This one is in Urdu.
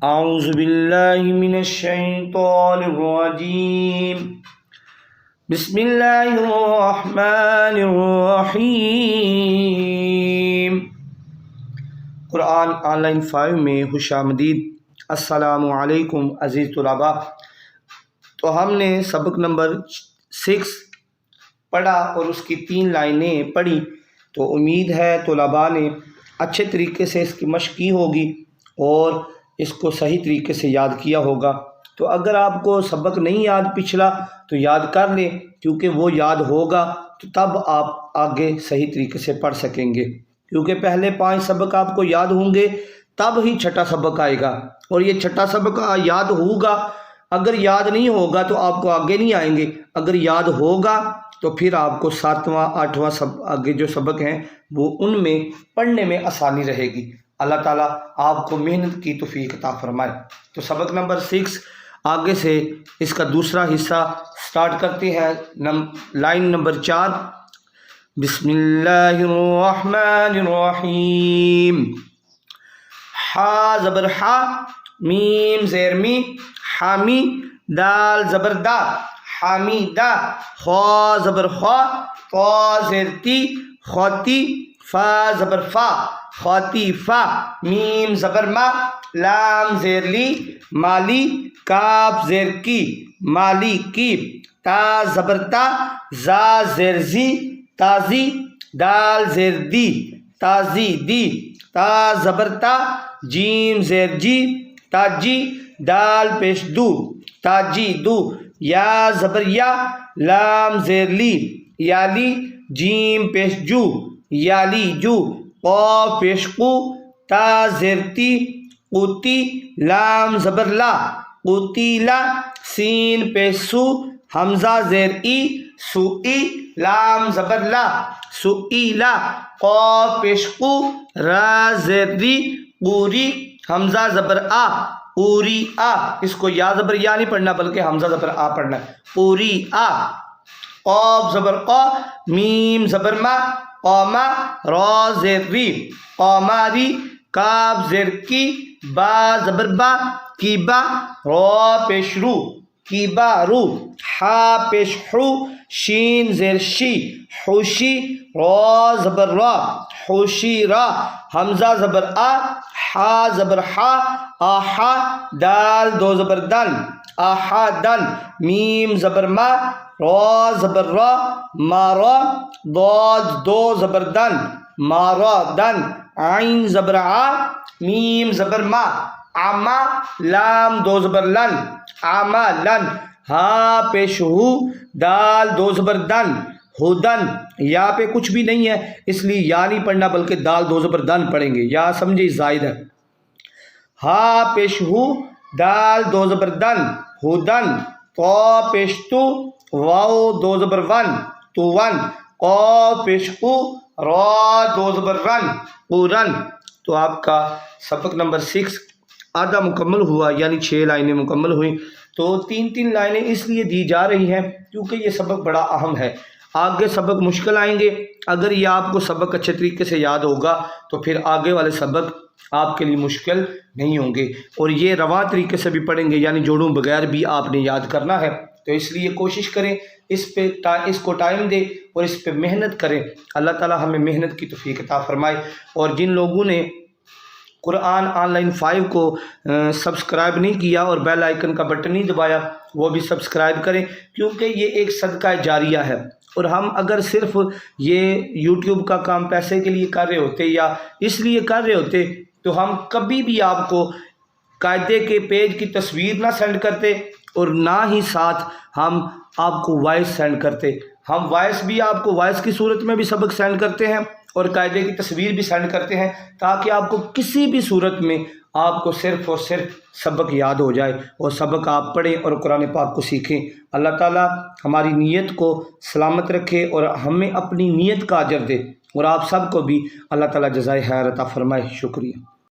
اعوذ باللہ من الشیطان الرجیم بسم اللہ الرحمن الرحیم۔ قرآن آن لائن 5 میں خوش آمدید۔ السلام علیکم عزیز طلباء۔ تو ہم نے سبق نمبر 6 پڑھا اور اس کی 3 لائنیں پڑھی، تو امید ہے طلباء نے اچھے طریقے سے اس کی مشق کی ہوگی اور اس کو صحیح طریقے سے یاد کیا ہوگا۔ تو اگر آپ کو سبق نہیں یاد پچھلا تو یاد کر لیں، کیونکہ وہ یاد ہوگا تو تب آپ آگے صحیح طریقے سے پڑھ سکیں گے، کیونکہ پہلے 5 سبق آپ کو یاد ہوں گے تب ہی چھٹا سبق آئے گا، اور یہ چھٹا سبق یاد ہوگا۔ اگر یاد نہیں ہوگا تو آپ کو آگے نہیں آئیں گے، اگر یاد ہوگا تو پھر آپ کو 7واں 8واں آگے جو سبق ہیں وہ ان میں پڑھنے میں آسانی رہے گی۔ اللہ تعالیٰ آپ کو محنت کی توفیق عطا فرمائے۔ تو سبق نمبر 6 آگے سے اس کا دوسرا حصہ سٹارٹ کرتے ہیں۔ لائن نمبر 4، بسم اللہ الرحمن الرحیم۔ حا زبر حا، میم زیر می، حامی، دال زبر دا، حامیدہ، خا زبر خا، طا زیر تی، خوتی، فا زبر فا، خاتی فا، میم زبر ما، لام زیر لی، مالی، کاف زیر کی، مالی کی، تا زبر تا، زا زیر زی، تازی، دال زیر دی، تازی دی، تا زبر تا، جیم زیر جی، تاجی، دال پیش دو، تاجی دو، یا زبر یا، لام زیر لی، یالی، جیم پیش جو، یالی جو، قاف پیش قو، تا زیر تی، قوتی، لام زبر لا، قوتیلا، سین پیش سو، حمزہ زیر ای، سوئی، لام زبر لا، سوئیلا، قاف پیش قو، را زیر ری، قوری، حمزہ زبر آ، قوری آ۔ اس کو یا زبر یا نہیں پڑھنا بلکہ حمزہ زبر آ پڑھنا ہے، قوری آ۔ قاف زبر قا، میم زبر ما، قاما، را زیر ری، قاماری، کاف زیر کی، با زبر با، کیبا، را پیش رو، کیبا رو، حا پیش حو، شین زیر شی، حوشی، را زبر را، حوشی را، حمزہ زبر آ، حا زبر حا، آحا، دال دو زبر دن، آحا دن، میم زبر ما، را زبر را، مارا، ضاد دو زبر دن، مارا دن، عین زبر آ، میم زبر ما، آما، لام دو زبر لن، آما لن، ہا پیش ہو، دال دو زبر دن، ہدن، یا پہ کچھ بھی نہیں ہے اس لیے یا نہیں پڑھنا بلکہ دال دو زبر دن پڑھیں گے، یا سمجھے زائد ہے۔ ہا پیش ہو، دال دو زبر دن، ہدن، طا پیش تو، واو دو زبر ون، تو ون، قاف پیش قو، را دو زبر رن، قورن۔ تو آپ کا سبق نمبر 6 آدھا مکمل ہوا، یعنی 6 لائنیں مکمل ہوئیں۔ تو 3 لائنیں اس لیے دی جا رہی ہیں کیونکہ یہ سبق بڑا اہم ہے، آگے سبق مشکل آئیں گے۔ اگر یہ آپ کو سبق اچھے طریقے سے یاد ہوگا تو پھر آگے والے سبق آپ کے لیے مشکل نہیں ہوں گے، اور یہ رواں طریقے سے بھی پڑھیں گے، یعنی جوڑوں بغیر بھی آپ نے یاد کرنا ہے۔ تو اس لیے کوشش کریں، اس کو ٹائم دیں اور اس پہ محنت کریں۔ اللہ تعالی ہمیں محنت کی توفیق عطا فرمائے۔ اور جن لوگوں نے قرآن آن لائن 5 کو سبسکرائب نہیں کیا اور بیل آئیکن کا بٹن نہیں دبایا، وہ بھی سبسکرائب کریں، کیونکہ یہ ایک صدقہ جاریہ ہے، اور ہم اگر صرف یہ یوٹیوب کا کام پیسے کے لیے کر رہے ہوتے یا اس لیے کر رہے ہوتے تو ہم کبھی بھی آپ کو قاعدے کے پیج کی تصویر نہ سینڈ کرتے، اور نہ ہی ساتھ ہم آپ کو وائس سینڈ کرتے۔ ہم وائس بھی آپ کو وائس کی صورت میں بھی سبق سینڈ کرتے ہیں اور قاعدے کی تصویر بھی سینڈ کرتے ہیں، تاکہ آپ کو کسی بھی صورت میں آپ کو صرف اور صرف سبق یاد ہو جائے اور سبق آپ پڑھیں اور قرآن پاک کو سیکھیں۔ اللہ تعالیٰ ہماری نیت کو سلامت رکھے اور ہمیں اپنی نیت کا اجر دے، اور آپ سب کو بھی اللہ تعالیٰ جزائے خیر عطا فرمائے۔ شکریہ۔